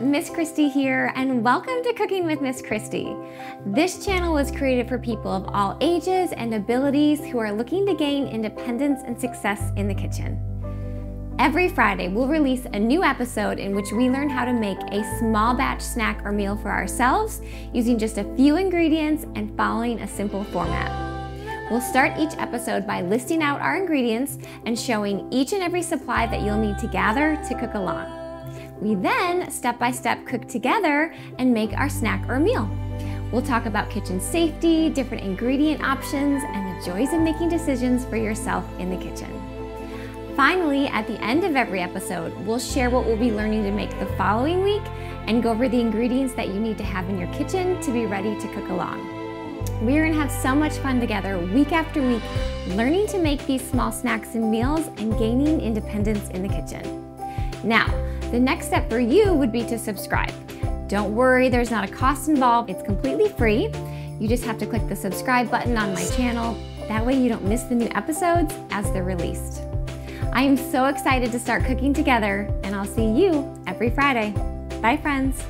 Miss Kristi here, and welcome to Cooking with Miss Kristi. This channel was created for people of all ages and abilities who are looking to gain independence and success in the kitchen. Every Friday, we'll release a new episode in which we learn how to make a small batch snack or meal for ourselves using just a few ingredients and following a simple format. We'll start each episode by listing out our ingredients and showing each and every supply that you'll need to gather to cook along. We then step-by-step cook together and make our snack or meal. We'll talk about kitchen safety, different ingredient options, and the joys of making decisions for yourself in the kitchen. Finally, at the end of every episode, we'll share what we'll be learning to make the following week and go over the ingredients that you need to have in your kitchen to be ready to cook along. We're gonna have so much fun together week after week, learning to make these small snacks and meals and gaining independence in the kitchen. Now, the next step for you would be to subscribe. Don't worry, there's not a cost involved. It's completely free. You just have to click the subscribe button on my channel. That way you don't miss the new episodes as they're released. I am so excited to start cooking together, and I'll see you every Friday. Bye, friends.